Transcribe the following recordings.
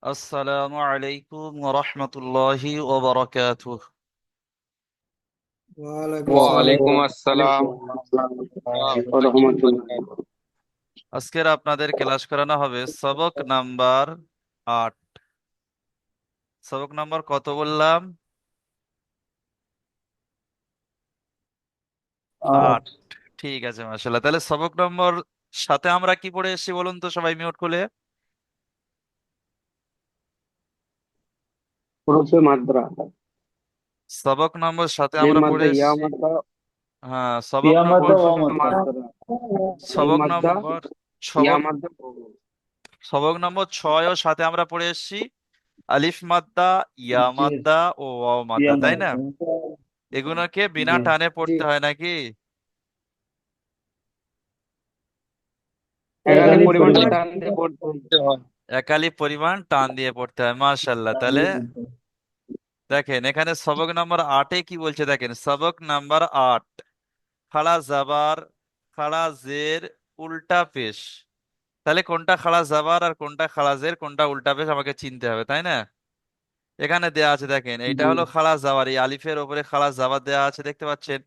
আসসালামু আলাইকুম ওয়া রাহমাতুল্লাহি ওয়া বারাকাতুহু। ওয়ালাইকুম আসসালাম। ওয়ালাইকুম আসসালাম ওরহমতুল্লাহি ওয়া বারাকাতুহু। আজকের আপনাদের ক্লাস করানো হবে সবক নাম্বার 8। সবক নাম্বার কত বললাম? 8। ঠিক আছে, মাশাআল্লাহ। তাহলে সবক নম্বর সাথে আমরা কি পড়ে এসেছি বলুন তো সবাই মিউট খুলে। হুরুফে মাদ্রা, সবক নম্বর সাথে জিম আমরা পড়ে মাদ্রা, ইয়া এসেছি। মাদ্রা, হ্যাঁ, সবক ইয়া মাদ্দা নম্বর ওয়া হুরুফে মাদ্দা। মাদ্রা, জিম সবক মাদ্রা, নম্বর ইয়া সবক মাদ্রা। সবক নম্বর 6 ও 7 আমরা পড়ে এসেছি আলিফ মাদ্দা, ইয়া জি মাদ্দা ও ওয়াও ইয়া মাদ্দা, তাই না? মাদ্দা। এগুলোকে বিনা জি টানে জি। পড়তে হয় নাকি? একালি একাধিক পরিমাণটা পরিবার। টান দিয়ে পড়তে হয়। একালি পরিমাণ টান দিয়ে পড়তে হয়, মাশাআল্লাহ। তাহলে দেখেন এখানে সবক নাম্বার 8-এ কি বলছে, দেখেন সবক নাম্বার 8, খাড়া জাবার, খাড়া জের, উল্টা পেশ। তাহলে কোনটা খাড়া জাবার আর কোনটা খাড়া জের, কোনটা উল্টা পেশ আমাকে চিনতে হবে, তাই না? এখানে দেয়া আছে, দেখেন এইটা জি, হলো খাড়া জাবার, এই আলিফের উপরে খাড়া জাবার দেয়া আছে, দেখতে পাচ্ছেন?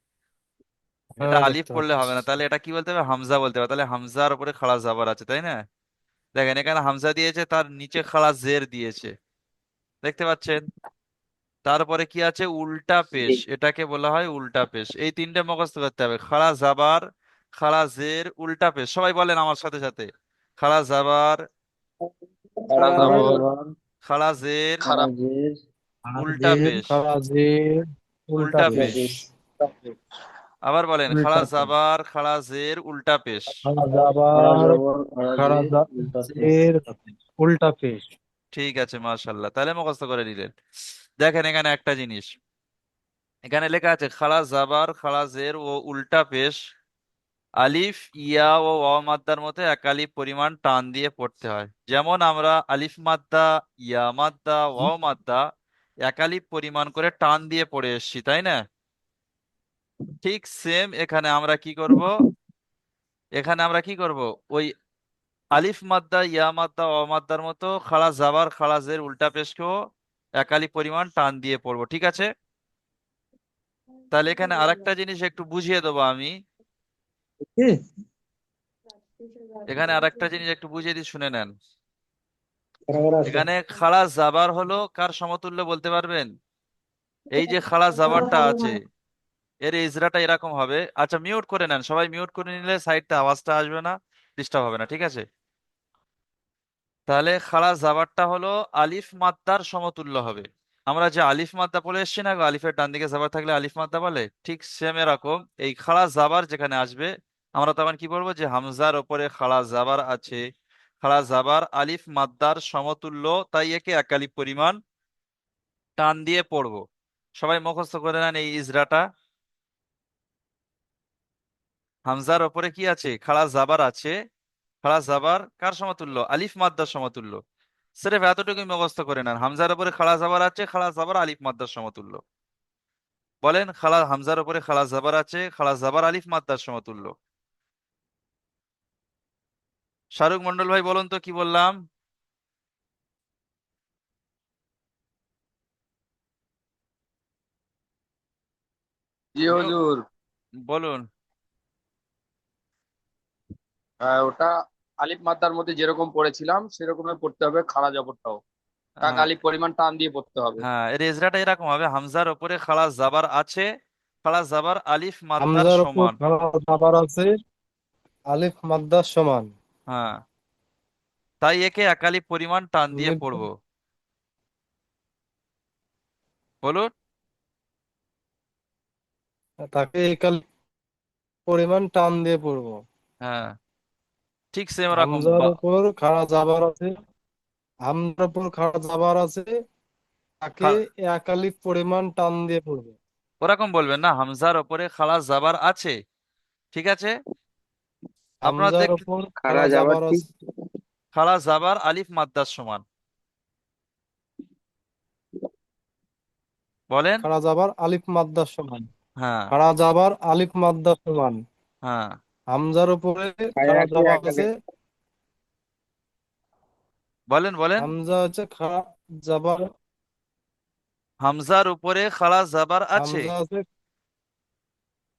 এটা হ্যাঁ আলিফ দেখতে পড়লে পাচ্ছি। হবে না, তাহলে এটা কি বলতে হবে, হামজা বলতে হবে। তাহলে হামজার উপরে খাড়া জাবার আছে, তাই না? দেখেন এখানে হামজা দিয়েছে, তার নিচে খাড়া জের দিয়েছে, দেখতে পাচ্ছেন? তারপরে কি আছে, উল্টা পেশ, জি। এটাকে বলা হয় উল্টা পেশ। এই তিনটে মুখস্থ করতে হবে, খাড়া জাবার, খাড়া জের, উল্টা পেশ। সবাই বলেন আমার সাথে সাথে, খাড়া জাবার, খাড়া খারাজের জাবর, খাড়া জের, খারাপ, খারাজের উল্টা পেশ, খারাজের উল্টা উল্টা পেশ। পেশ। আবার বলেন, খাড়া উল্টা পেশ। জাবার, খাড়া জের, উল্টা পেশ। খাড়া খারাজাবার জাবর, খাড়া জের, উল্টা পেশ। খারাজের উল্টা পেশ। ঠিক আছে, মাশাআল্লাহ। তাহলে মুখস্থ করে নিলেন। দেখেন এখানে একটা জিনিস, এখানে লেখা আছে খাড়া জাবার, খাড়া জের ও উল্টা পেশ আলিফ, ইয়া ও ওয়াও মাদ্দার মধ্যে একালিপ পরিমাণ টান দিয়ে পড়তে হয়। যেমন আমরা আলিফ মাদ্দা, ইয়া মাদ্দা, ওয়াও মাদ্দা একালিপ পরিমাণ করে টান দিয়ে পড়ে এসেছি, তাই না? ঠিক সেম এখানে আমরা কি করব, এখানে আমরা কি করব, ওই আলিফ মাদ্দা, ইয়া মাদ্দা, ওয়াও মাদ্দার মতো খাড়া জাবার, খাড়া জের, উল্টা পেশকেও একালি পরিমাণ টান দিয়ে পড়বো, ঠিক আছে? তাহলে এখানে আরেকটা জিনিস একটু বুঝিয়ে দেবো আমি। কি? এখানে আরেকটা জিনিস একটু বুঝিয়ে দিই, শুনে নেন। বরাবর আছে। এখানে খাড়া জাবার হলো কার সমতুল্য বলতে পারবেন? এই যে খাড়া জাবারটা আছে, এর ইজরাটা এরকম হবে। আচ্ছা, মিউট করে নেন সবাই, মিউট করে নিলে সাইডটা আওয়াজটা আসবে না, ডিস্টার্ব হবে না, ঠিক আছে? তাহলে খাড়া জাবারটা হলো আলিফ মাদ্দার সমতুল্য হবে। আমরা যে আলিফ মাদ্দা পড়ে এসেছি না গো, আলিফের ডান দিকে জাবার থাকলে আলিফ মাদ্দা বলে, ঠিক সেম এরকম এই খাড়া জাবার যেখানে আসবে, আমরা তখন কি বলবো, যে হামজার ওপরে খাড়া জাবার আছে, খাড়া জাবার আলিফ মাদ্দার সমতুল্য, তাই একে একালিপ পরিমাণ টান দিয়ে পড়বো। সবাই মুখস্থ করে নেন এই ইজরাটা। হামজার ওপরে কি আছে, খাড়া জাবার আছে, খাড়া জাবার কার সমতুল্য, আলিফ মাদ্দার সমতুল্য। সির্ফ এতটুকুই মুখস্থ করে নেন, হামজার উপরে খাড়া জাবার আছে, খাড়া জাবার আলিফ মাদ্দার সমতুল্য। বলেন, খাড়া হামজার উপরে খাড়া জাবার আছে, খাড়া জাবার আলিফ মাদ্দার সমতুল্য। শাহরুখ মন্ডল ভাই বলুন তো কি বললাম? জি মিউ- হুজুর। বলুন। ওটা আলিফ মাদ্দার মধ্যে যেরকম পড়েছিলাম সেরকমই পড়তে হবে, খাড়া জবরটাও কাক হ্যাঁ, আলিফ পরিমাণ টান দিয়ে পড়তে হবে। হ্যাঁ, এর ইজরাটা এরকম হবে, হামজার উপরে খাড়া জাবার আছে, খাড়া জাবার আলিফ মাদ্দার হামজার উপর সমান। খাড়া জাবার আছে, আলিফ মাদ্দার সমান। হ্যাঁ, তাই একে একালি পরিমাণ টান দিয়ে লিপ- পড়বো। বলুন। তাকে একাল পরিমাণ টান দিয়ে পড়বো। হ্যাঁ, ঠিক সেম রকম হামজার উপর খাড়া জাবার আছে, হামজার উপর খাড়া জাবার আছে, তাকে একালিফ পরিমাণ টান দিয়ে পড়বে। ওরকম বলবেন না, হামজার ওপরে খাড়া জাবার আছে, ঠিক আছে? আপনারা হামজার দেখ, উপর খাড়া খাড়া যাবার জাবার ঠিক। আছে, খাড়া জাবার আলিফ মাদ্দার সমান। বলেন। খাড়া জাবার আলিফ মাদ্দার সমান। হ্যাঁ, খাড়া জাবার আলিফ মাদ্দার সমান। হ্যাঁ, হামজার উপরে খাড়া ছায়াকে জাবার একালে আছে, বলেন বলেন। হামজা হচ্ছে খাড়া জাবার। হামজার উপরে খাড়া জাবার আছে। হামজা আছে,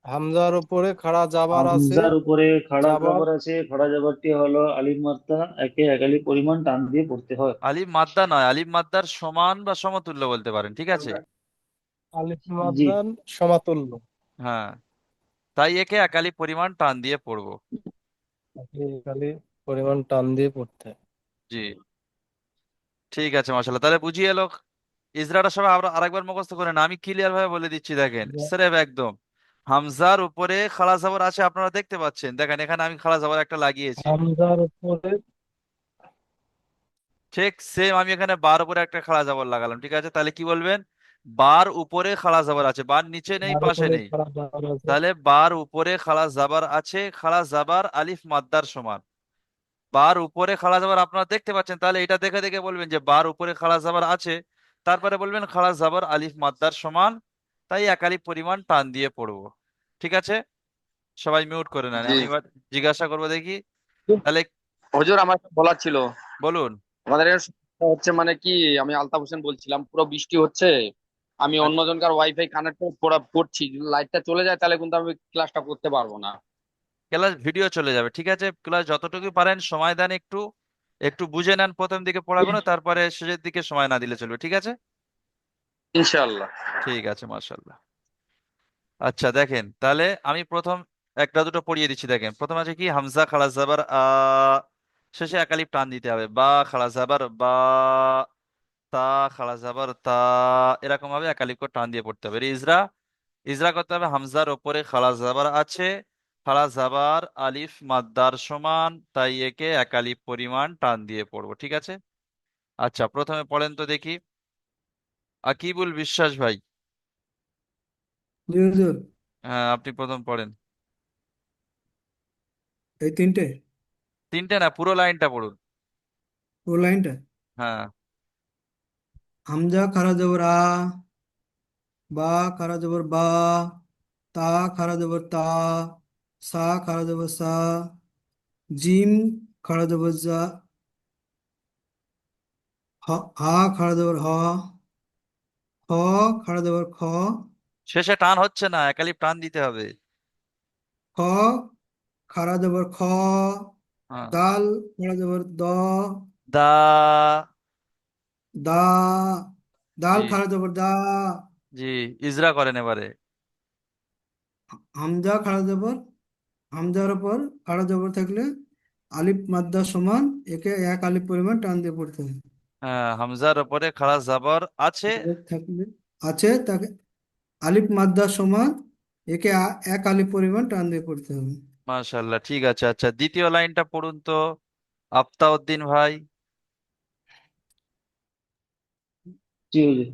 হামজার উপরে খাড়া জাবার আছে। হামজার উপরে খাড়া জাবার জবর আছে, খাড়া জবরটি হলো আলিফ মাত্রা, একে একালি পরিমাণ টান দিয়ে পড়তে হয়। আলিফ মাদ্দা নয়, আলিফ মাদ্দার সমান বা সমতুল্য বলতে পারেন, ঠিক আছে। আলিফ জি। মাদ্দার সমাতুল্য। হ্যাঁ, তাই একে একালি পরিমাণ টান দিয়ে পড়বো। তাকে খালি পরিমাণ টান দিয়ে পড়তে হয়। জি, ঠিক আছে মাশাআল্লাহ, তাহলে বুঝিয়ে এলো। ইজরাটা সবাই আমরা আরেকবার মুখস্থ করে না, আমি ক্লিয়ার ভাবে বলে দিচ্ছি, দেখেন স্রেফ একদম। হামজার উপরে খাড়া জবর আছে, আপনারা দেখতে পাচ্ছেন, দেখেন এখানে আমি খাড়া জবর একটা লাগিয়েছি। হামজার উপরে ঠিক সেম আমি এখানে বার উপরে একটা খাড়া জবর লাগালাম, ঠিক আছে, তাহলে কি বলবেন? বার উপরে খাড়া জবর আছে, বার নিচে নেই তার পাশে উপরে নেই। খাড়া জাবার আছে। তাহলে বার উপরে খাড়া জাবার আছে, খাড়া জাবার আলিফ মাদ্দার সমান। বার উপরে খাড়া জাবার আপনারা দেখতে পাচ্ছেন, তাহলে এটা দেখে দেখে বলবেন যে বার উপরে খাড়া জাবার আছে, তারপরে বলবেন খাড়া জাবার আলিফ মাদ্দার সমান, তাই একালি পরিমাণ টান দিয়ে পড়বো। ঠিক আছে, সবাই মিউট করে নেন, জি। আমি এবার জিজ্ঞাসা করবো দেখি। তাহলে হুজুর, আমার একটা বলার ছিল। বলুন। আমাদের এখানে সমস্যা হচ্ছে, মানে কি, আমি আলতাফ হোসেন বলছিলাম, পুরো বৃষ্টি হচ্ছে। আমি আচ্ছা, অন্যজনকার ওয়াইফাই কানেক্ট করে পড়ছি, যদি লাইটটা চলে যায় তাহলে কিন্তু আমি ক্লাসটা করতে পারবো না। ক্লাস ভিডিও চলে যাবে, ঠিক আছে, ক্লাস যতটুকু পারেন সময় দেন, একটু একটু বুঝে নেন প্রথম দিকে পড়াগুলো, তারপরে শেষের দিকে সময় না দিলে চলবে, ঠিক আছে। ইনশাআল্লাহ। ঠিক আছে মাশাআল্লাহ। আচ্ছা দেখেন, তাহলে আমি প্রথম একটা দুটো পড়িয়ে দিচ্ছি, দেখেন প্রথম আছে কি, হামজা খাড়া জাবার শেষে একালিপ টান দিতে হবে, বা খাড়া জাবার বা, তা খাড়া জাবার তা, এরকম ভাবে একালিপ করে টান দিয়ে পড়তে হবে। ইজরা, ইজরা করতে হবে, হামজার ওপরে খাড়া জাবার আছে, খাড়া জাবার আলিফ মাদ্দার সমান, তাই একে একালিপ পরিমাণ টান দিয়ে পড়বো, ঠিক আছে। আচ্ছা প্রথমে পড়েন তো দেখি, আকিবুল বিশ্বাস ভাই। জি হুজুর। হ্যাঁ, আপনি প্রথম পড়েন। এই তিনটে, তিনটে না, পুরো লাইনটা পড়ুন। পুরো লাইনটা। হ্যাঁ। হামজা খারা জবর আ, বা খারা জবর বা, তা খারা জবর তা, সা খারা জবর সা, জিম খারা জবর জা, হা খারা জবর হ, খ খারা জবর খ, শেষে টান হচ্ছে না, একালিপ টান দিতে হবে। খ খারা জবর খ, হ্যাঁ। দাল খারা জবর দ, দা। দা, দাল জি। খারা জবর দা, জি, ইজরা করেন এবারে। হামজা খারা জবর, হামজার উপর খাড়া জবর থাকলে আলিফ মাদ্দা সমান, একে এক আলিফ পরিমাণ টান দিয়ে পড়তে হবে। হ্যাঁ, হামজার ওপরে খাড়া জাবর আছে। থাকলে আছে, তাকে আলিফ মাদ্দা সমান, একে এক আলিফ পরিমাণ টান দিয়ে পড়তে হবে। মাশাআল্লাহ, ঠিক আছে। আচ্ছা দ্বিতীয় লাইনটা পড়ুন তো, আফতাউদ্দিন ভাই। জি হুজুর।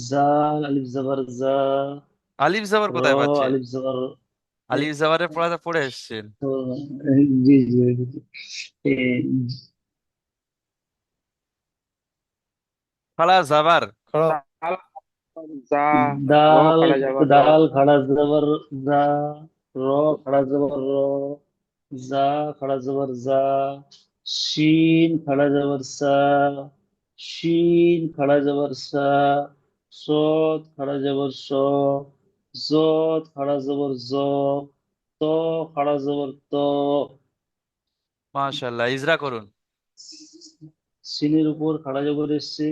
জাল আলিফ জবর জা, আলিফ জাবর র কোথায় পাচ্ছেন? আলিফ জবর এ, আলিফ জাবারের পড়াটা পড়ে এসেছেন। তো, জি জি জি। এ, খাড়া জাবার। খাড়া দাল যা, র দাল, খাড়া যাবার র। দাল খাড়া জবর দা, র খাড়া জবর র, জা খাড়া জবর জা, শিন খাড়া জবর সা, শিন খাড়া জবর সা, সদ খাড়া জবর স, জদ খাড়া জবর জ, ত খাড়া জবর ত। মাশাআল্লাহ, ইজরা করুন। সিনের উপর খাড়া জবর এসছে,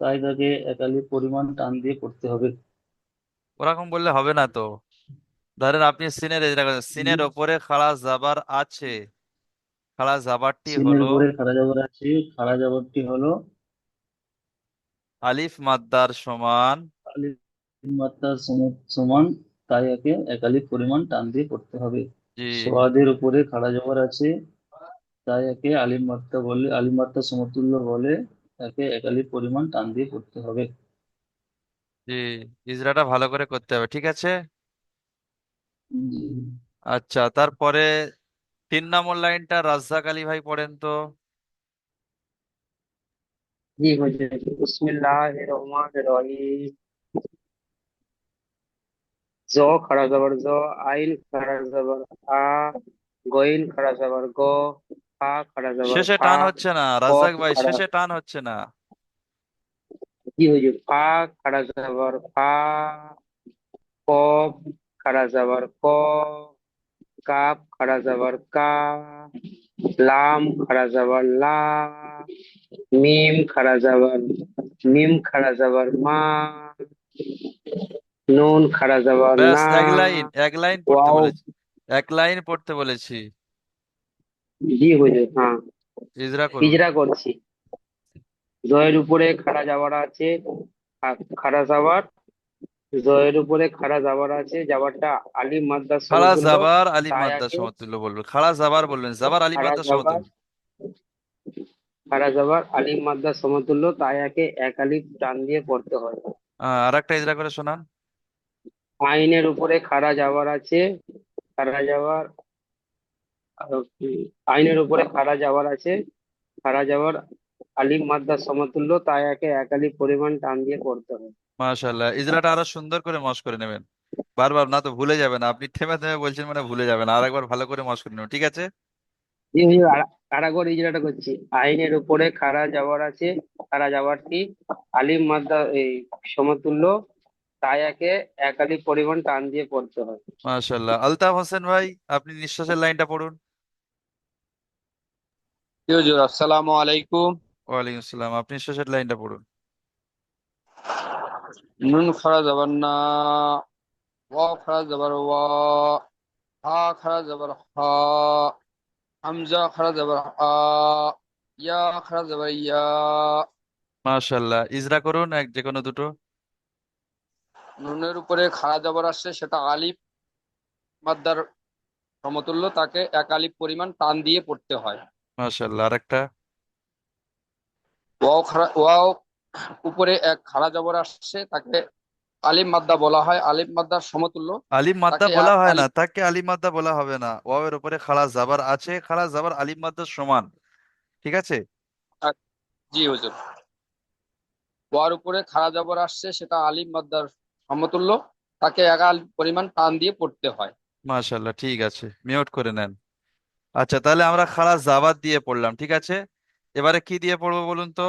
তাই তাকে একালি পরিমাণ টান দিয়ে পড়তে হবে। ওরকম বললে হবে না তো। ধরেন আপনি সিনের ইজরা করেন, সিনের ওপরে খাড়া জাবার আছে, খাড়া জাবারটি সিনের হলো উপরে খাড়া জবর আছে, খাড়া জবরটি হলো আলিফ মাদ্দার সমান। আলিফ মাত্রার সমান, তাই একে একালি পরিমাণ টান দিয়ে পড়তে হবে। জি। সোয়াদের উপরে খাড়া জবর আছে, তাই একে আলিফ মাত্রা বলে, আলিফ মাত্রা সমতুল্য বলে, একে একালি পরিমাণ টান দিয়ে পড়তে হবে। জি, ইজরাটা ভালো করে করতে হবে, ঠিক আছে। উম, আচ্ছা তারপরে 3 নম্বর লাইনটা রাজ্জাক আলী ভাই পড়েন তো। জি হুজুর। বিসমিল্লাহির রহমানির রহিম। জ খাড়া যাবার জ, আইন খাড়া যাবার আ, গইন খাড়া যাবার গ, ফা খাড়া জবর শেষে ফা, টান হচ্ছে না কফ রাজ্জাক ভাই, খাড়া, শেষে টান হচ্ছে না। জি হুজুর, ফা খাড়া জবর ফা, কফ খাড়া জবর ক, কাপ খাড়া জবর কা, লাম খাড়া জবর লা, মিম খাড়া জবর মিম খাড়া জবর মা, নুন খাড়া জবর ব্যাস, না, এক লাইন পড়তে ওয়াও, বলেছি, এক লাইন পড়তে বলেছি। জি হুজুর, হ্যাঁ, ইজরা করুন। ইজরা করছি। জয়ের উপরে খাড়া যাওয়ার আছে, খাড়া যাওয়ার, জয়ের উপরে খাড়া যাওয়ার আছে, যাওয়ারটা আলিফ মাদ্দার খাড়া সমতুল্য, জাবার আলিফ তাই মাদ্দার আগে সমতুল্য বলবেন, খাড়া জাবার বলবেন, জাবার আলিফ খাড়া মাদ্দার যাবার, সমতুল্য। খাড়া যাবার আলিফ মাদ্দার সমতুল্য, তাই আগে এক আলিফ টান দিয়ে পড়তে হয়। আর একটা ইজরা করে শোনান। আইনের উপরে খাড়া যাওয়ার আছে, খাড়া যাওয়ার, আরো কি, আইনের উপরে খাড়া যাওয়ার আছে, খাড়া যাওয়ার আলিফ মাদ্দার সমতুল্য, তাই আগে এক আলিফ পরিমাণ টান দিয়ে পড়তে হয়। মাশাআল্লাহ, ইজরাটা আরো সুন্দর করে মশ করে নেবেন। বারবার না তো ভুলে যাবেন, আপনি থেমে থেমে বলছেন মানে ভুলে যাবেন, আর একবার ভালো করে মশ করে নেবেন, ঠিক আছে? জি হুজুর, কারাগর ইজরাটা করছি। আইনের উপরে খাড়া যাওয়ার আছে, খাড়া যাওয়ারটি আলিফ মাদ্দা এই সমতুল্য, তাই একে এক আলিফ পরিমাণ টান দিয়ে পড়তে হয়। মাশাআল্লাহ, আলতাফ হোসেন ভাই, আপনি নিঃশ্বাসের লাইনটা পড়ুন। জি হুজুর, আসসালামু আলাইকুম। ওয়ালাইকুম আসসালাম, আপনি নিঃশ্বাসের লাইনটা পড়ুন। নুন খাড়া যাবার না, ওয়াও খাড়া যাবার ওয়া, হা খাড়া যাবার হা, হামজা খাড়া যাবার হা, ইয়া খাড়া যাবার ইয়া। মাশাআল্লাহ, ইজরা করুন এক যে কোনো দুটো। নুনের উপরে খাড়া যাবার আসছে, সেটা আলিফ মাদ্দার সমতুল্য, তাকে এক আলিফ পরিমাণ টান দিয়ে পড়তে হয়। মাশাআল্লাহ, আরেকটা। ওয়াও উপরে এক খাড়া জবর আসছে, তাকে আলিফ মাদ্দা বলা হয়, আলিফ মাদ্দার সমতুল্য, আলিফ মাদ্দা তাকে বলা এক হয় না, আলিফ। তাকে আলিফ মাদ্দা বলা হবে না, ওয়াও এর উপরে খাড়া জাবার আছে, খাড়া জাবার আলিফ মাদ্দার সমান, ঠিক আছে? জি হুজুর, ওয়ার উপরে খাড়া জবর আসছে, সেটা আলিফ মাদ্দার সমতুল্য, তাকে এক আলিফ পরিমাণ টান দিয়ে পড়তে হয়। মাশাআল্লাহ, ঠিক আছে, মিউট করে নেন। আচ্ছা, তাহলে আমরা খাড়া জাবার দিয়ে পড়লাম, ঠিক আছে? এবারে কি দিয়ে পড়বো বলুন তো?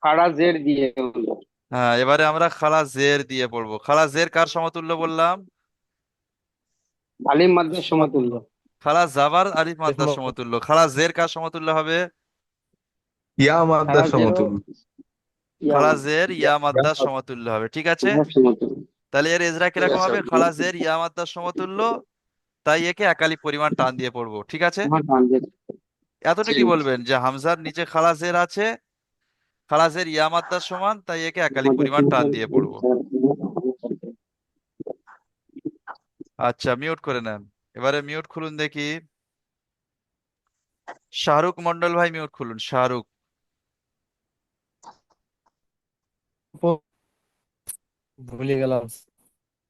খাড়া জের দিয়ে হলো। হ্যাঁ, এবারে আমরা খাড়া জের দিয়ে পড়বো। খাড়া জের কার সমতুল্য বললাম? আলিফ মাদ্দার সমতুল্য। সমতুল্য। খাড়া জাবার আলিফ আলিফ মাদ্দার মাদ্দা। সমতুল্য। খাড়া জের কার সমতুল্য হবে? ইয়া মাদ্দা খাড়া জেরও সমতুল্য। খাড়া জের ইয়া ইয়া মাদ্দার সমতুল্য হবে, ঠিক আছে? মাদ্দার সমতুল্য। তাহলে এর এজরা ঠিক কিরকম আছে হবে? হুজুর। খাড়া জের ইয়া মাদ্দার সমতুল্য, তাই একে একালি পরিমাণ টান দিয়ে পড়বো, ঠিক আছে? আমার টান দিয়ে, এতটা জি কি হুজুর। বলবেন যে হামজার নিচে খাড়া জের আছে, খাড়া জের ইয়া মাদ্দার সমান, তাই একে একালি মাদ্দার পরিমাণ টান দিয়ে পড়বো। সমতুল্য। আচ্ছা, মিউট করে নেন। এবারে মিউট খুলুন দেখি। শাহরুখ মন্ডল ভাই, মিউট খুলুন, শাহরুখ। ভুলে গেলাম।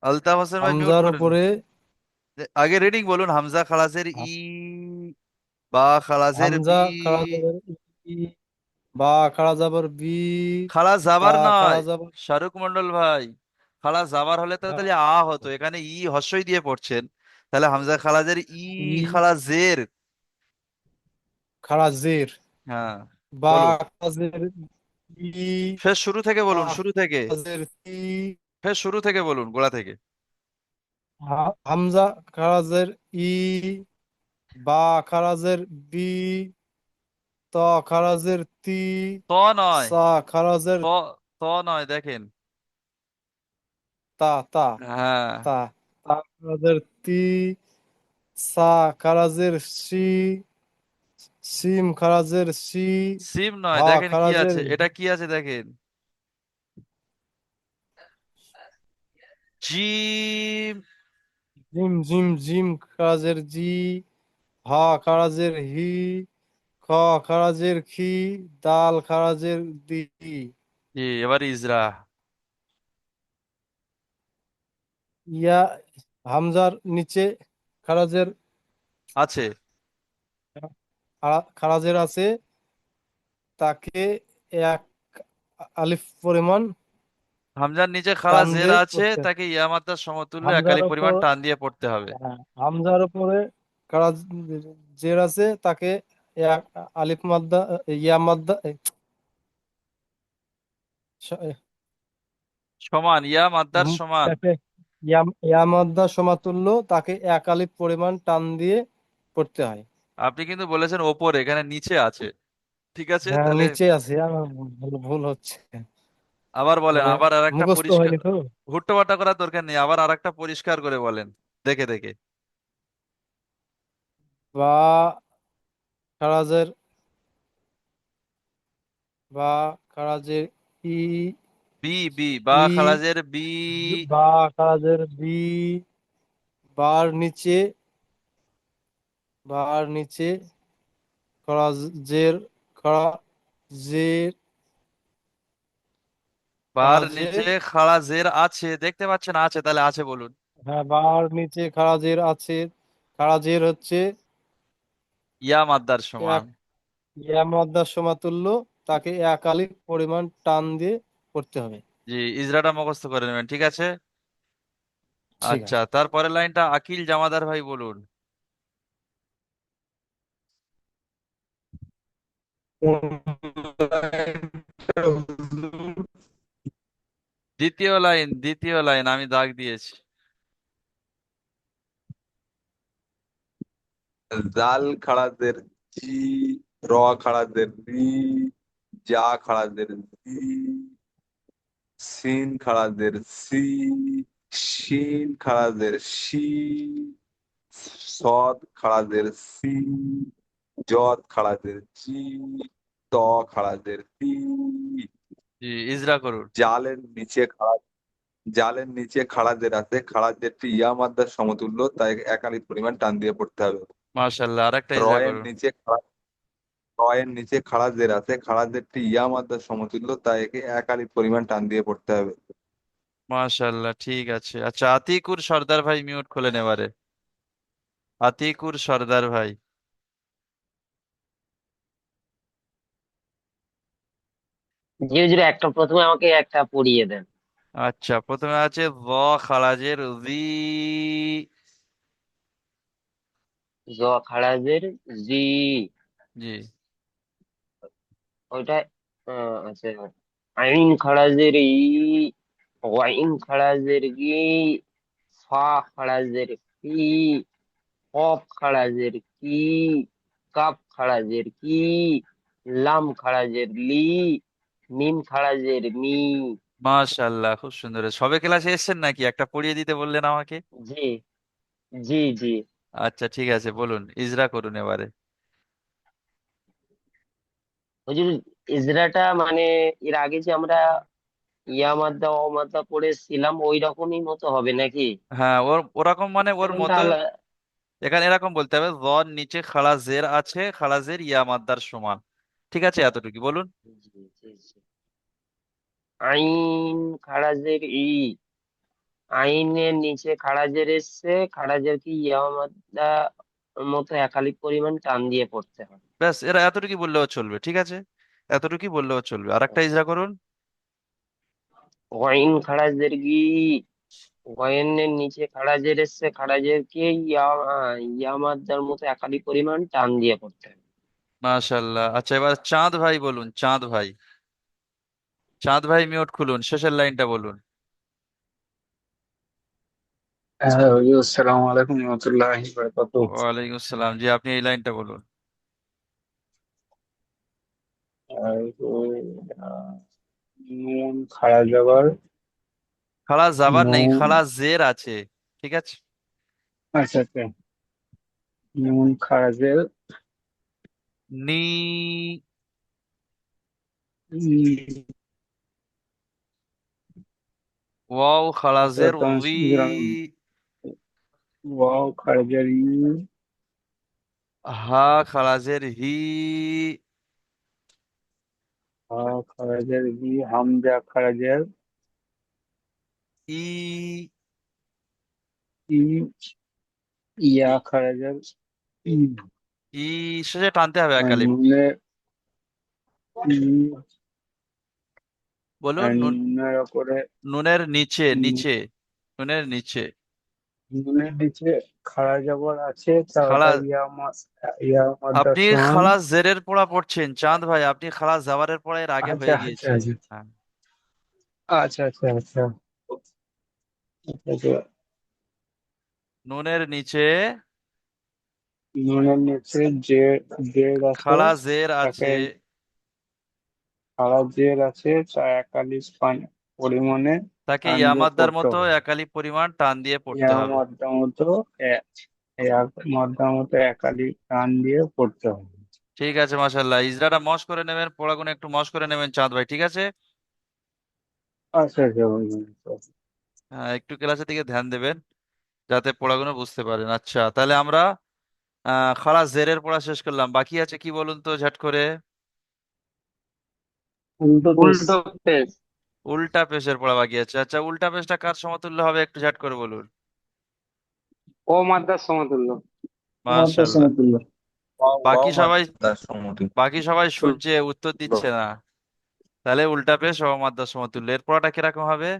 আলতাফ হোসেন ভাই, মিউট হামজার করেন। উপরে আগে রিডিং বলুন। হামজা খালাজের ই, বা খালাজের হামজা বি। খাড়া যাবার ই, বা খাড়া যাবার বি, খালা তা জাবার খাড়া নয়, যাবার শাহরুখ মন্ডল ভাই। খালা জাবার হলে তো তাহলে আ হতো, এখানে ই হর্ষই দিয়ে পড়ছেন, তাহলে হামজা খালাজের ই, ই, খালাজের। খাড়া জের, হ্যাঁ, বা বলুন। খাড়া জের ই, ফের শুরু থেকে তা বলুন, শুরু থেকে। খাড়া জের ই, ফের শুরু থেকে বলুন, গোড়া থেকে। হামজা খাড়া জের ই, বা খাড়া জের বি, ত খাড়া জের তি, ত নয়, সা খাড়া জের ত, ত নয়, দেখেন। তা, তা, হ্যাঁ, তা, তা খাড়া জের তি, সা খাড়া জের সি, সিম খাড়া জের সি, সিম নয়, হা দেখেন কি খাড়া জের আছে, এটা কি আছে দেখেন। জিম। জিম, জিম, জিম খাড়া জের জি, হা খাড়া জের হি, খ খাড়া জের খি, দাল খাড়া জের দি। জি, এবার ইজরা। ইয়া হামজার নিচে খারাজের আছে। খারাজের আছে, তাকে এক আলিফ পরিমাণ হামজার নিচে খাড়া টান জের দিয়ে আছে, পড়তে, তাকে ইয়ামাতার সমতুল্য হামজার একালি উপর, পরিমাণ টান দিয়ে পড়তে হবে। হামজার উপরে খাড়া জের আছে তাকে এক আলিফ মাদ্দা ইয়া মাদ্দা স- সমান, ইয়া মাদ্দার হুম, সমান। তাকে ইয়া ইয়া মাদ্দা সমতুল্য তাকে এক আলিফ পরিমাণ টান দিয়ে পড়তে হয়। আপনি কিন্তু বলেছেন ওপরে, এখানে নিচে আছে। ঠিক আছে হ্যাঁ তাহলে নিচে আছে, আমার ভুল ভুল হচ্ছে। আবার বলেন, মানে আবার আরেকটা মুখস্থ পরিষ্কার। হয়নি তো। হুট্টোপাটা করার দরকার নেই, আবার আরেকটা পরিষ্কার করে বলেন, দেখে দেখে। বা খারাজের বা খারাজের ই বি, বি বা ই খালাজের বি। বা খারাজের বি, বার নিচে, বার নিচে খারাজের খারা জের বার খারাজের, নিচে খাড়া জের আছে, দেখতে পাচ্ছেন আছে, তাহলে আছে বলুন। হ্যাঁ বার নিচে খারাজের আছে, খারাজের হচ্ছে ইয়া মাদ্দার সমান। এক ইয়া মাদ্দার সমতুল্য, তাকে এক আলিফ পরিমাণ টান দিয়ে পড়তে হবে। জি, ইজরাটা মুখস্থ করে নেবেন, ঠিক আছে। ঠিক আচ্ছা, আছে। তারপরের লাইনটা আকিল জামাদার ভাই বলুন। দ্বিতীয় লাইন আমি দাগ দিয়েছি। জাল খাড়াদের জি, র খাড়াদের রি, যা খাড়াদের জি, সিন খাড়াদের সি, শিন খাড়াদের শি, সদ খাড়াদের সি, জদ খাড়াদের জি, ত খাড়াদের তি। জি, ইজরা করুন। জালের নিচে খাড়া জালের নিচে খাড়াদের আছে, খাড়াদেরটি ইয়া মাদ্দার সমতুল্য, তাই একালিক পরিমাণ টান দিয়ে পড়তে হবে। মাশাল্লাহ, আরেকটা ইজরা রয়ের করুন। নিচে রয়ের নিচে খাড়াদের আছে, খাড়াদেরটি ইয়া মাদ্দার সমতুল্য, তাই একে একালিক পরিমাণ টান দিয়ে পড়তে হবে। মাশাল্লাহ, ঠিক আছে। আচ্ছা, আতিকুর সর্দার ভাই মিউট খোলেন এবারে। আতিকুর সর্দার ভাই। জি হুজুর, একটা প্রথমে আমাকে একটা পড়িয়ে দেন। আচ্ছা, প্রথমে আছে ভ খালাজের জি। জ খারাজের জি, জি, ওইটা আচ্ছা, আইন খারাজের ই, ওয়াইন খারাজের গি, ফা খারাজের কি, কফ খারাজের কি, কাপ খারাজের কি, লাম খারাজের লি, মিম খারাজের মি। মাশাল্লাহ, খুব সুন্দর। সবে ক্লাসে এসেছেন নাকি? একটা পড়িয়ে দিতে বললেন আমাকে। জি জি জি। আচ্ছা, ঠিক আছে, বলুন, ইজরা করুন এবারে। হুজুর, ইজরাটা মানে এর আগে যে আমরা ইয়া মাদ্দা ও মাদ্দা পড়েছিলাম ওই রকমই মতো হবে নাকি? হ্যাঁ, ওরকম মানে ওর তেমনটা মতো। আলাদা। এখানে এরকম বলতে হবে, র নিচে খাড়া জের আছে, খাড়া জের ইয়া মাদ্দার সমান। ঠিক আছে, এতটুকু বলুন। জি জি জি। আইন খারাজের ই, আইনের নিচে খারাজের এসছে, খারাজের কি ইয়া মাদ্দা মতো একালিক পরিমাণ টান দিয়ে পড়তে হবে। ব্যাস, এরা এতটুকু বললেও চলবে, ঠিক আছে। এতটুকু বললেও চলবে। আর একটা ইজরা করুন। ওয়াইন খারাজের গি, ওয়াইনের নিচে খারাজের এসছে, খারাজের কি ইয়া মাদ্দার মতো একালিক পরিমাণ টান দিয়ে পড়তে হবে। মাশাল্লাহ। আচ্ছা, এবার চাঁদ ভাই বলুন, চাঁদ ভাই। চাঁদ ভাই মিউট খুলুন, শেষের লাইনটা বলুন। হ্যাঁ হুজুর, আসসালামু আলাইকুম রহমতুল্লাহি বারাকাতুহু। ওয়ালাইকুম আসসালাম। জি, আপনি এই লাইনটা বলুন। আর নুন খাড়া জবর খাড়া জাবার নেই, নুন, খাড়া জের আছে। ঠিক আছে। আচ্ছা আচ্ছা, নুন খাড়া জের নি। ই, ওয়াও খাড়া আচ্ছা জের তো উই। ওয়াও খাড়া জের ই, হা খাড়া জের হি। হা খাড়া জের ই, হামজা খাড়া জের ই। ই, ইয়া খাড়া জের ই, ই শেষে টানতে হবে আর একালিপ। নুনের ই, বলুন, আর নুনের ওপরে নুনের নিচে, ই, নিচে, নুনের নিচে। নুনের নিচে খাড়া জবর আছে তা খাড়া ওটা ইয়া মাদ্দার আপনি সমান। খালাস জেরের পড়া পড়ছেন চাঁদ ভাই, আপনি খালাস জাবারের পড়া এর আগে আচ্ছা হয়ে আচ্ছা গিয়েছে। আচ্ছা হ্যাঁ, আচ্ছা আচ্ছা আচ্ছা আচ্ছা। নুনের নিচে নুনের নিচে যে জের আছে খালা জের তাকে আছে, খাড়া জের আছে তা 41 পরিমাণে তাকে টান দিয়ে ইয়ামাদ্দার পড়তে মতো হবে। একালি পরিমাণ টান দিয়ে পড়তে ইয়া হবে। মাদ্দা মতো মাদ্দা মতো 41 টান দিয়ে পড়তে হবে। ঠিক আছে মাশাল্লাহ, ইজরাটা মশ করে নেবেন, পড়াগুলো একটু মশ করে নেবেন চাঁদ ভাই, ঠিক আছে? আচ্ছা আচ্ছা বুঝলাম। হ্যাঁ, একটু ক্লাসের দিকে ধ্যান দেবেন যাতে পড়াগুলো বুঝতে পারেন। আচ্ছা, তাহলে আমরা খালাস জেরের পড়া শেষ করলাম, বাকি আছে কি বলুন তো ঝট করে? উল্টো পেশ। উল্টো পেশ। উল্টা পেশের পড়া বাকি আছে। আচ্ছা, উল্টা পেশটা কার সমতুল্য হবে একটু ঝট করে বলুন। ও মাদ্রার সমতুল্য। মাদ্দার মাশাল্লাহ। সমতুল্য। বাকি সবাই মাদ্দার সমতুল্য। বাকি সবাই শুনছে, উত্তর দিচ্ছে না। তাহলে উল্টা পেশ ও মাদ্দা সমতুল্য, এর পড়াটা কিরকম হবে?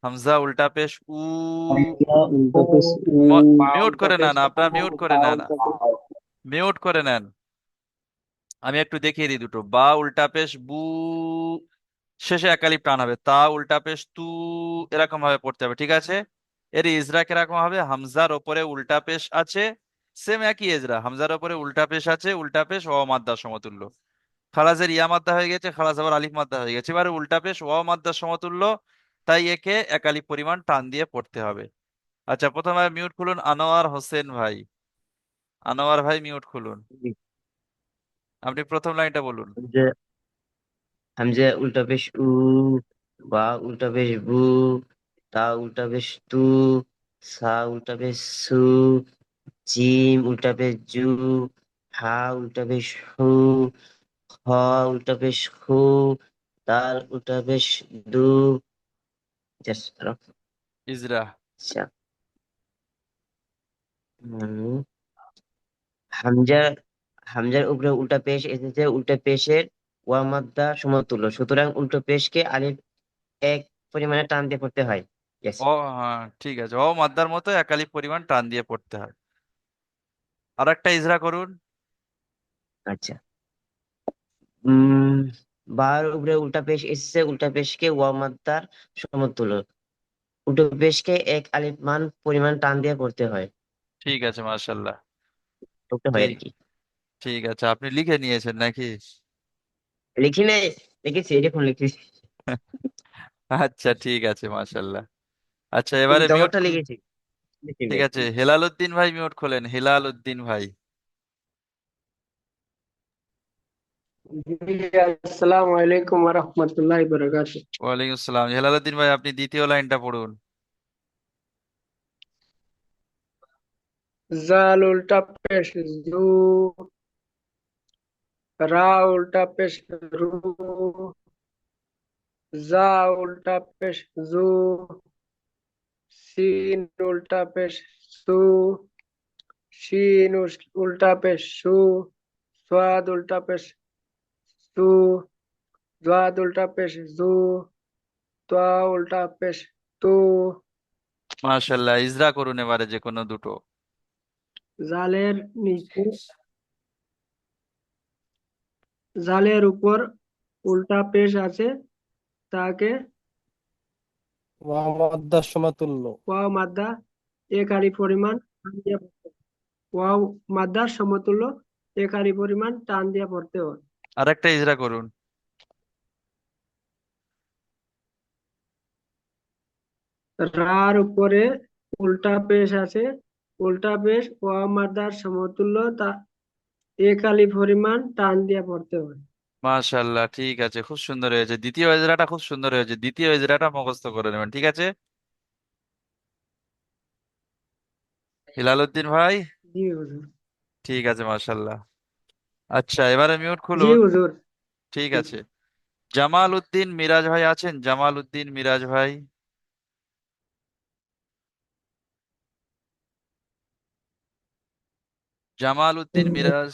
হামজা উল্টা পেশ উ। হামজা উল্টো পেশ উ। বা মিউট উল্টো করে পেশ নেন, উ। আপনার মিউট করে তা নেন, উল্টো পেশ। মিউট করে নেন। আমি একটু দেখিয়ে দিই দুটো। বা উল্টা পেশ বু, শেষে একালিপ টান হবে। তা উল্টা পেশ তু, এরকম ভাবে পড়তে হবে, ঠিক আছে? এর ইজরা কিরকম হবে? হামজার ওপরে উল্টা পেশ আছে, সেম একই ইজরা, হামজার ওপরে উল্টা পেশ আছে, উল্টা পেশ ও মাদ্দা সমতুল্য। খালাজের ইয়া মাদ্দা হয়ে গেছে, খালাজ আবার আলিফ মাদ্দা হয়ে গেছে, এবারে উল্টা পেশ ও মাদ্দা সমতুল্য, তাই একে একালিপ পরিমাণ টান দিয়ে পড়তে হবে। আচ্ছা, প্রথমে মিউট খুলুন আনোয়ার হোসেন ভাই। আনোয়ার ভাই মিউট খুলুন, আপনি প্রথম লাইনটা বলুন। হামজা হামজা উল্টা পেশ উ, বা উল্টা পেশ বু, তা উল্টা পেশ তু, সা উল্টা পেশ সু, জিম উল্টা পেশ জু, হা উল্টা পেশ হু, খ উল্টা পেশ খু, দাল উল্টা পেশ দু। Just Ezra. আচ্ছা। হুম, হামজা হামজার উপরে উল্টা পেশ এসেছে, উল্টা পেশের ওয়া মাদ্দা সমতুল্য, সুতরাং উল্টো পেশকে আলিফ এক পরিমাণে টান দিয়ে পড়তে হয়। Yes. ও হ্যাঁ, ঠিক আছে, ও মাদ্দার মতো একালিপ পরিমাণ টান দিয়ে পড়তে হয়। আর একটা ইজরা করুন। আচ্ছা। উম বার উপরে উল্টা পেশ এসেছে, উল্টা পেশকে ওয়া মাদ্দার সমতুল্য, উল্টো পেশকে এক আলিফ মান পরিমাণ টান দিয়ে পড়তে হয়। ঠিক আছে মাশাল্লাহ। পড়তে হয় আর ঠিক কি। ঠিক আছে, আপনি লিখে নিয়েছেন নাকি? লিখি নাই, লিখেছি, দেখুন লিখেছি। আচ্ছা, ঠিক আছে মাশাল্লাহ। আচ্ছা, এবারে মিউট জবরটা লিখেছি, লিখি ঠিক নাই। আছে, হেলাল উদ্দিন ভাই মিউট খোলেন, হেলাল উদ্দিন ভাই। জি, আসসালামু আলাইকুম ওয়া রাহমাতুল্লাহি ওয়া বারাকাতুহু। ওয়ালাইকুম আসসালাম। হেলাল উদ্দিন ভাই, আপনি দ্বিতীয় লাইনটা পড়ুন। জাল উল্টা পেশ জু, রা উল্টা পেশ রু, জা উল্টা পেশ জু, সিন উল্টা পেশ সু, শিন উল্টা পেশ সু, সাদ উল্টা পেশ সু, জাদ উল্টা পেশ জু, তা উল্টা পেশ তু। মাশাল্লাহ, ইজরা করুন এবারে যে কোনো দুটো। জালের নিচে জালের উপর উল্টা পেশ আছে, তাকে ওয়া মাদ্দার সমতুল্য। ওয়াও মাদ্দা একারি পরিমাণ টান দিয়ে ওয়াও মাদ্দার সমতুল্য একারি পরিমাণ টান দিয়ে পড়তে হয়। আর একটা ইজরা করুন। রার উপরে উল্টা পেশ আছে, উল্টা পেশ ওয়াও মাদ্দার সমতুল্য, তা একালি পরিমাণ টান দিয়ে পড়তে হয়। মাশাল্লাহ, ঠিক আছে, খুব সুন্দর হয়েছে, দ্বিতীয় ইজরাটা খুব সুন্দর হয়েছে, দ্বিতীয় ইজরাটা মুখস্থ করে নেবেন, ঠিক আছে হিলাল উদ্দিন ভাই? জি হুজুর। ঠিক আছে মাশাল্লাহ। আচ্ছা, এবারে মিউট জি খুলুন। হুজুর। ঠিক আছে, জামাল উদ্দিন মিরাজ ভাই আছেন? জামাল উদ্দিন মিরাজ ভাই। জামাল উদ্দিন মিরাজ।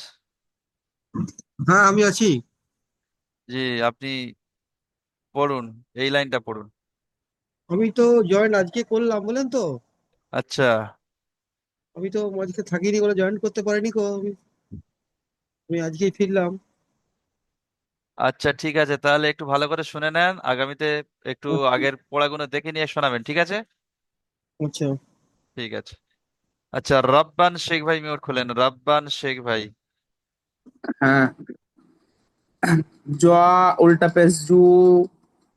হ্যাঁ আমি আছি। জি, আপনি পড়ুন, এই লাইনটা পড়ুন। আমি তো জয়েন আজকে করলাম বলেন তো। আচ্ছা, আমি তো আজকে থাকিনি বলে জয়েন করতে পারিনি কো আমি আমি আজকেই ফিরলাম। আচ্ছা ঠিক আছে, তাহলে একটু ভালো করে শুনে নেন, আগামীতে একটু আগের পড়াগুলো দেখে নিয়ে শোনাবেন, ঠিক আছে? আচ্ছা। ঠিক আছে। আচ্ছা, রব্বান শেখ ভাই মিউট খোলেন, রব্বান শেখ ভাই। হ্যাঁ, জ উল্টা পেশ জু,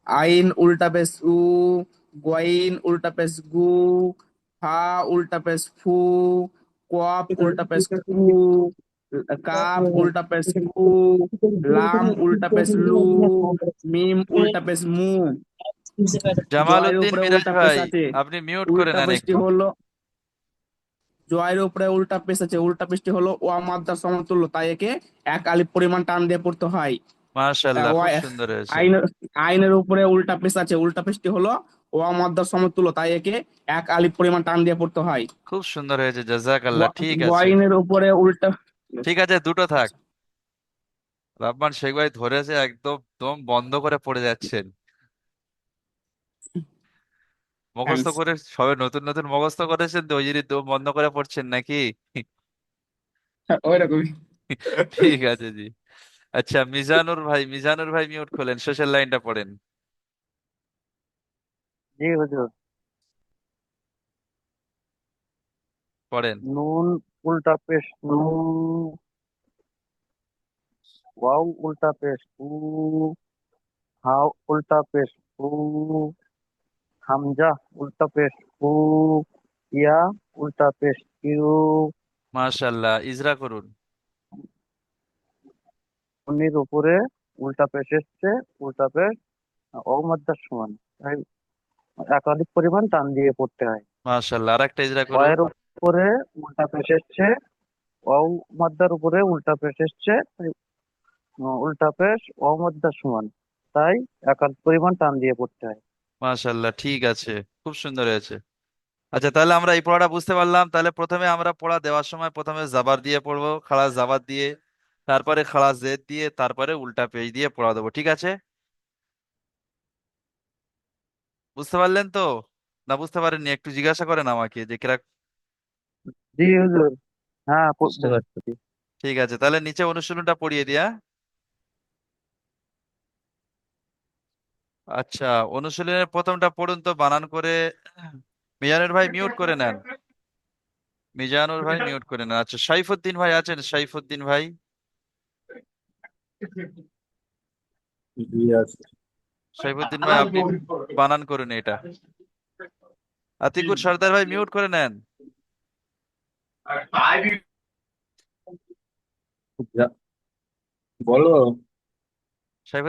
আইন উল্টা পেশ উ, গইন উল্টা পেশ গু, ফা উল্টা পেশ ফু, কফ উল্টা পেশ কু, কাফ উল্টা পেশ কু, লাম উল্টা পেশ লু, মিম উল্টা পেশ মু। জামাল জয়ের উদ্দিন উপরে মিরাজ উল্টা পেশ ভাই, আছে, আপনি মিউট করে উল্টা নেন পেশটি একটু। হলো জয়ের উপরে উল্টা পেশ আছে, উল্টা পেশটি হলো ওয়া মাদ্দার সমতুল্য, তাই একে এক আলিফ পরিমাণ টান দিয়ে পড়তে হয়। মাশাআল্লাহ, খুব ওয়া- সুন্দর হয়েছে। আইনের আইনের উপরে উল্টা পেশ আছে, উল্টা পেশটি হলো ওয়া মাদ্দার সমতুল্য, তাই একে এক আলিফ পরিমাণ টান দিয়ে পড়তে হয়। খুব সুন্দর হয়েছে, জাযাকাল্লাহ, ঠিক আছে। ওয়াইনের উপরে উল্টা ঠিক আছে, দুটো থাক। রব্বান শেখ ভাই ধরেছে, একদম দম বন্ধ করে পড়ে যাচ্ছেন। মুখস্থ করে সবে নতুন নতুন মুখস্থ করেছেন তো, ওই জন্য দম বন্ধ করে পড়ছেন নাকি? ওইরকমই। ঠিক আছে জি। আচ্ছা, মিজানুর ভাই, মিজানুর ভাই মিউট খোলেন, শেষের লাইনটা পড়েন। জি হুজুর। পড়েন। নুন উল্টা পেশ নু, ওয়াও উল্টা পেশ উ, হাও উল্টা পেশ উ, হামজা উল্টা পেশ উ, ইয়া উল্টা পেশ ইউ, মাশাআল্লাহ, ইজরা করুন। উনির উপরে উল্টা পেশ এসছে, উল্টা পেশ অমাদ্দার সমান, তাই একাধিক পরিমাণ টান দিয়ে পড়তে হয়। মাশাআল্লাহ, আর একটা ইজরা করুন। ওয়ের উপরে উল্টা পেশ এসছে, অও মাদ্দার উপরে উল্টা পেশ এসছে, তাই উল্টা পেশ অমাদ্দার সমান, তাই একাধিক পরিমাণ টান দিয়ে পড়তে হয়। মাশাআল্লাহ, ঠিক আছে, খুব সুন্দর হয়েছে। আচ্ছা, তাহলে আমরা এই পড়াটা বুঝতে পারলাম। তাহলে প্রথমে আমরা পড়া দেওয়ার সময় প্রথমে জাবার দিয়ে পড়বো, খাড়া জাবার দিয়ে, তারপরে খাড়া জেদ দিয়ে, তারপরে উল্টা পেজ দিয়ে পড়া দেবো, ঠিক আছে? বুঝতে পারলেন তো? না বুঝতে পারেননি? একটু জিজ্ঞাসা করেন আমাকে যে কিরা। জি হুজুর। হ্যাঁ বুঝতে পারছি। বুঝছি। ঠিক আছে, তাহলে নিচে অনুশীলনটা পড়িয়ে দিয়া। আচ্ছা, অনুশীলনের প্রথমটা পড়ুন তো বানান করে। মিজানুর ভাই মিউট করে নেন, মিজানুর ভাই মিউট করে নেন। আচ্ছা, সাইফুদ্দিন ভাই আছেন? সাইফুদ্দিন ভাই, জি আছে। সাইফুদ্দিন ভাই আপনি বানান করুন এটা। আতিকুর সর্দার ভাই মিউট করে নেন। যা- বলো।